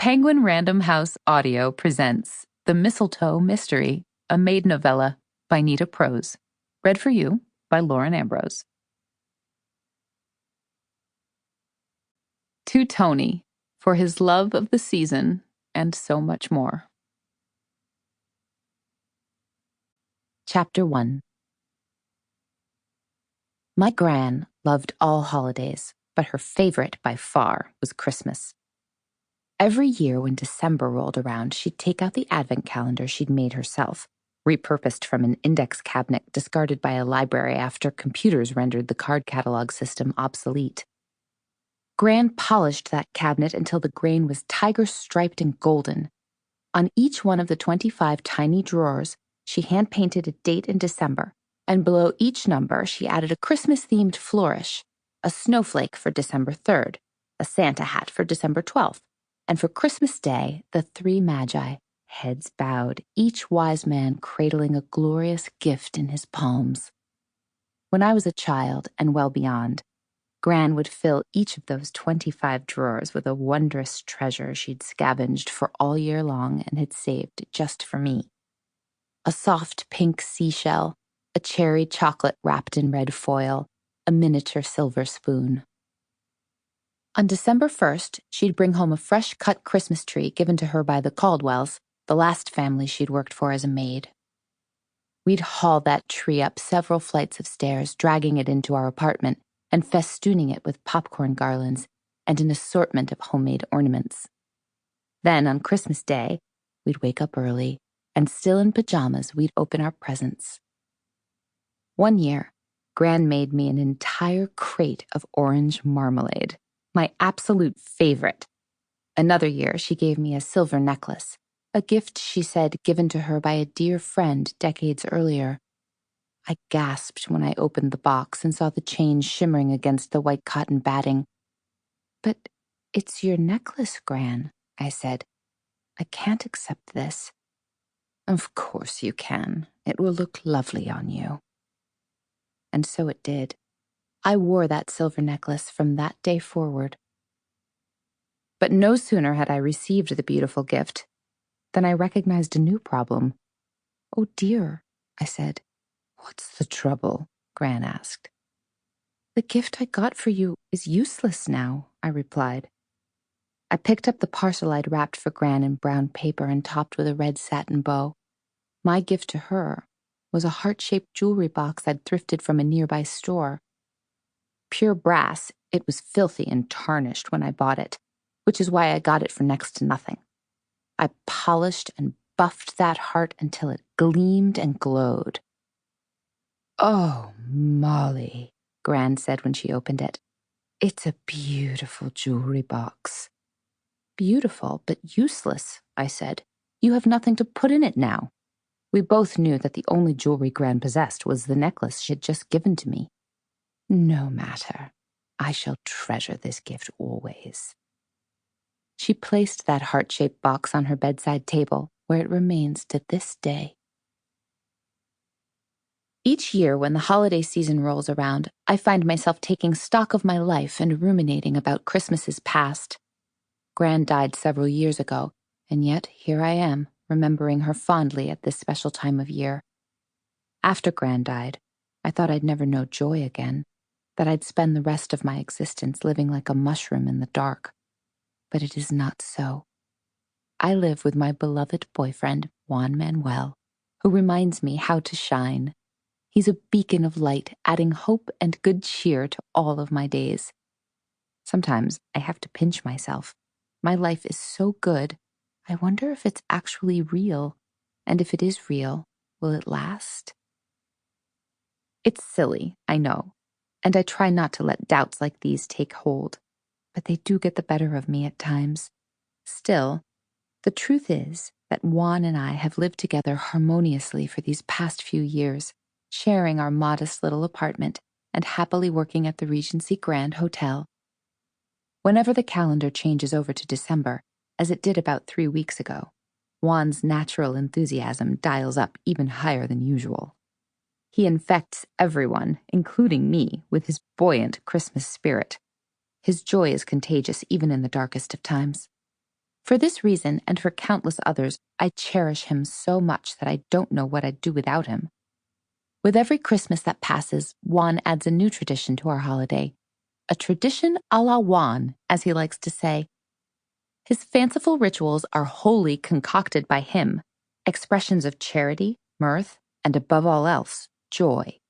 Penguin Random House Audio presents The Mistletoe Mystery, a Maid Novella by Nita Prose. Read for you by Lauren Ambrose. To Tony, for his love of the season and so much more. Chapter 1. My Gran loved all holidays, but her favorite by far was Christmas. Every year when December rolled around, she'd take out the advent calendar she'd made herself, repurposed from an index cabinet discarded by a library after computers rendered the card catalog system obsolete. Gran polished that cabinet until the grain was tiger-striped and golden. On each one of the 25 tiny drawers, she hand-painted a date in December, and below each number she added a Christmas-themed flourish, a snowflake for December 3rd, a Santa hat for December 12th, and for Christmas Day, the three magi, heads bowed, each wise man cradling a glorious gift in his palms. When I was a child and well beyond, Gran would fill each of those 25 drawers with a wondrous treasure she'd scavenged for all year long and had saved just for me. A soft pink seashell, a cherry chocolate wrapped in red foil, a miniature silver spoon. On December 1st, she'd bring home a fresh-cut Christmas tree given to her by the Caldwells, the last family she'd worked for as a maid. We'd haul that tree up several flights of stairs, dragging it into our apartment and festooning it with popcorn garlands and an assortment of homemade ornaments. Then, on Christmas Day, we'd wake up early, and still in pajamas, we'd open our presents. One year, Gran made me an entire crate of orange marmalade, my absolute favorite. Another year, she gave me a silver necklace, a gift she said given to her by a dear friend decades earlier. I gasped when I opened the box and saw the chain shimmering against the white cotton batting. "But it's your necklace, Gran," I said. "I can't accept this." "Of course you can. It will look lovely on you." And so it did. I wore that silver necklace from that day forward. But no sooner had I received the beautiful gift than I recognized a new problem. "Oh dear," I said. "What's the trouble?" Gran asked. "The gift I got for you is useless now," I replied. I picked up the parcel I'd wrapped for Gran in brown paper and topped with a red satin bow. My gift to her was a heart-shaped jewelry box I'd thrifted from a nearby store. Pure brass, it was filthy and tarnished when I bought it, which is why I got it for next to nothing. I polished and buffed that heart until it gleamed and glowed. "Oh, Molly," Gran said when she opened it. "It's a beautiful jewelry box." "Beautiful, but useless," I said. "You have nothing to put in it now." We both knew that the only jewelry Gran possessed was the necklace she'd just given to me. "No matter. I shall treasure this gift always." She placed that heart-shaped box on her bedside table, where it remains to this day. Each year when the holiday season rolls around, I find myself taking stock of my life and ruminating about Christmases past. Gran died several years ago, and yet here I am, remembering her fondly at this special time of year. After Gran died, I thought I'd never know joy again, that I'd spend the rest of my existence living like a mushroom in the dark. But it is not so. I live with my beloved boyfriend, Juan Manuel, who reminds me how to shine. He's a beacon of light, adding hope and good cheer to all of my days. Sometimes I have to pinch myself. My life is so good, I wonder if it's actually real, and if it is real, will it last? It's silly, I know, and I try not to let doubts like these take hold, but they do get the better of me at times. Still, the truth is that Juan and I have lived together harmoniously for these past few years, sharing our modest little apartment and happily working at the Regency Grand Hotel. Whenever the calendar changes over to December, as it did about 3 weeks ago, Juan's natural enthusiasm dials up even higher than usual. He infects everyone, including me, with his buoyant Christmas spirit. His joy is contagious even in the darkest of times. For this reason, and for countless others, I cherish him so much that I don't know what I'd do without him. With every Christmas that passes, Juan adds a new tradition to our holiday. A tradition a la Juan, as he likes to say. His fanciful rituals are wholly concocted by him, expressions of charity, mirth, and above all else, joy.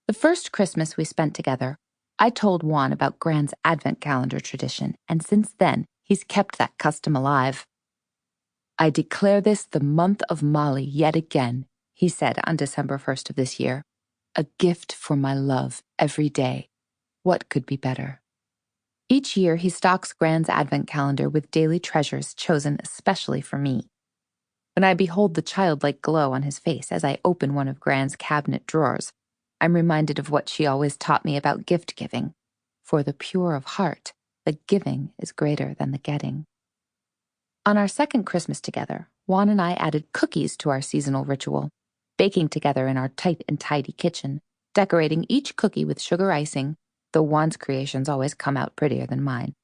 The first Christmas we spent together, I told Juan about Gran's Advent calendar tradition, and since then, he's kept that custom alive. "I declare this the month of Molly yet again," he said on December 1st of this year. "A gift for my love every day. What could be better?" Each year, he stocks Gran's Advent calendar with daily treasures chosen especially for me. When I behold the childlike glow on his face as I open one of Gran's cabinet drawers, I'm reminded of what she always taught me about gift-giving. For the pure of heart, the giving is greater than the getting. On our second Christmas together, Juan and I added cookies to our seasonal ritual, baking together in our tight and tidy kitchen, decorating each cookie with sugar icing, though Juan's creations always come out prettier than mine.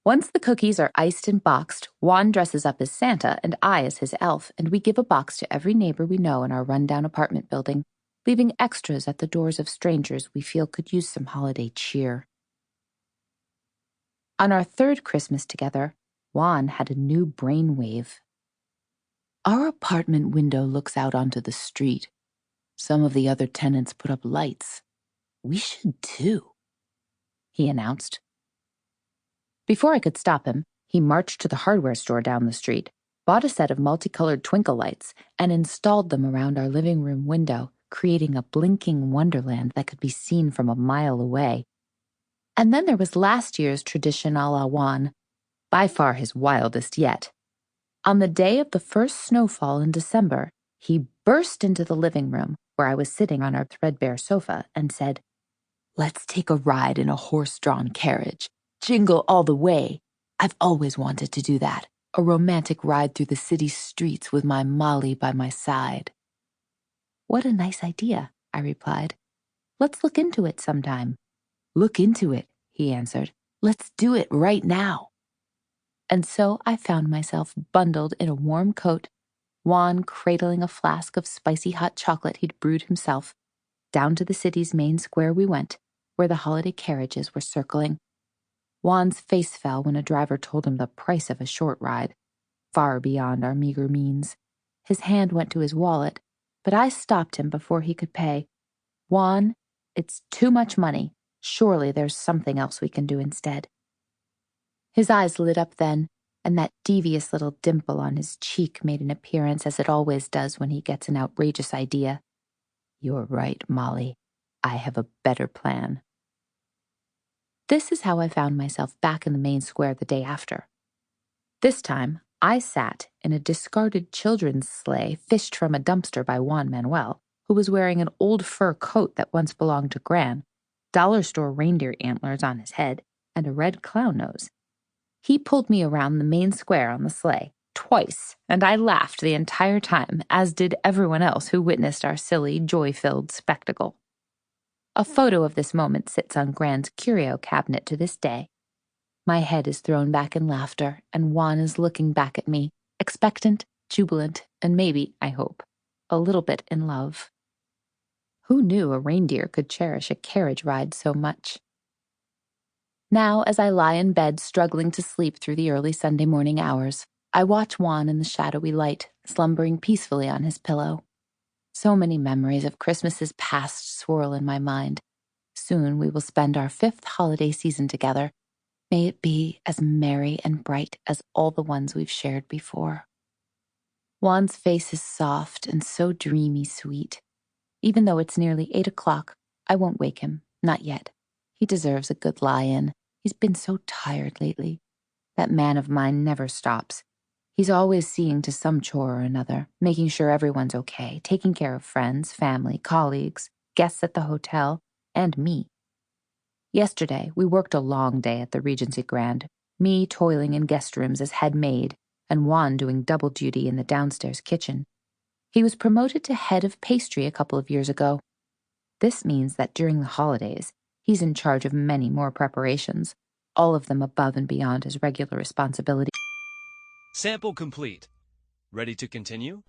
Once the cookies are iced and boxed, Juan dresses up as Santa and I as his elf, and we give a box to every neighbor we know in our rundown apartment building, leaving extras at the doors of strangers we feel could use some holiday cheer. On our third Christmas together, Juan had a new brainwave. "Our apartment window looks out onto the street. Some of the other tenants put up lights. We should too," he announced. Before I could stop him, he marched to the hardware store down the street, bought a set of multicolored twinkle lights, and installed them around our living room window, creating a blinking wonderland that could be seen from a mile away. And then there was last year's tradition a la Juan, by far his wildest yet. On the day of the first snowfall in December, he burst into the living room, where I was sitting on our threadbare sofa, and said, "Let's take a ride in a horse-drawn carriage. Jingle all the way. I've always wanted to do that. A romantic ride through the city streets with my Molly by my side." "What a nice idea," I replied. "Let's look into it sometime." "Look into it," he answered. "Let's do it right now." And so I found myself bundled in a warm coat, Juan cradling a flask of spicy hot chocolate he'd brewed himself. Down to the city's main square we went, where the holiday carriages were circling. Juan's face fell when a driver told him the price of a short ride, far beyond our meager means. His hand went to his wallet, but I stopped him before he could pay. "Juan, it's too much money. Surely there's something else we can do instead." His eyes lit up then, and that devious little dimple on his cheek made an appearance as it always does when he gets an outrageous idea. "You're right, Molly. I have a better plan." This is how I found myself back in the main square the day after. This time, I sat in a discarded children's sleigh fished from a dumpster by Juan Manuel, who was wearing an old fur coat that once belonged to Gran, dollar store reindeer antlers on his head, and a red clown nose. He pulled me around the main square on the sleigh, twice, and I laughed the entire time, as did everyone else who witnessed our silly, joy-filled spectacle. A photo of this moment sits on Gran's curio cabinet to this day. My head is thrown back in laughter, and Juan is looking back at me, expectant, jubilant, and maybe, I hope, a little bit in love. Who knew a reindeer could cherish a carriage ride so much? Now, as I lie in bed struggling to sleep through the early Sunday morning hours, I watch Juan in the shadowy light, slumbering peacefully on his pillow. So many memories of Christmases past swirl in my mind. Soon we will spend our 5th holiday season together. May it be as merry and bright as all the ones we've shared before. Juan's face is soft and so dreamy sweet. Even though it's nearly 8 o'clock, I won't wake him, not yet. He deserves a good lie-in. He's been so tired lately. That man of mine never stops. He's always seeing to some chore or another, making sure everyone's okay, taking care of friends, family, colleagues, guests at the hotel, and me. Yesterday, we worked a long day at the Regency Grand, me toiling in guest rooms as head maid, and Juan doing double duty in the downstairs kitchen. He was promoted to head of pastry a couple of years ago. This means that during the holidays, he's in charge of many more preparations. all of them above and beyond his regular responsibility. Sample complete. Ready to continue?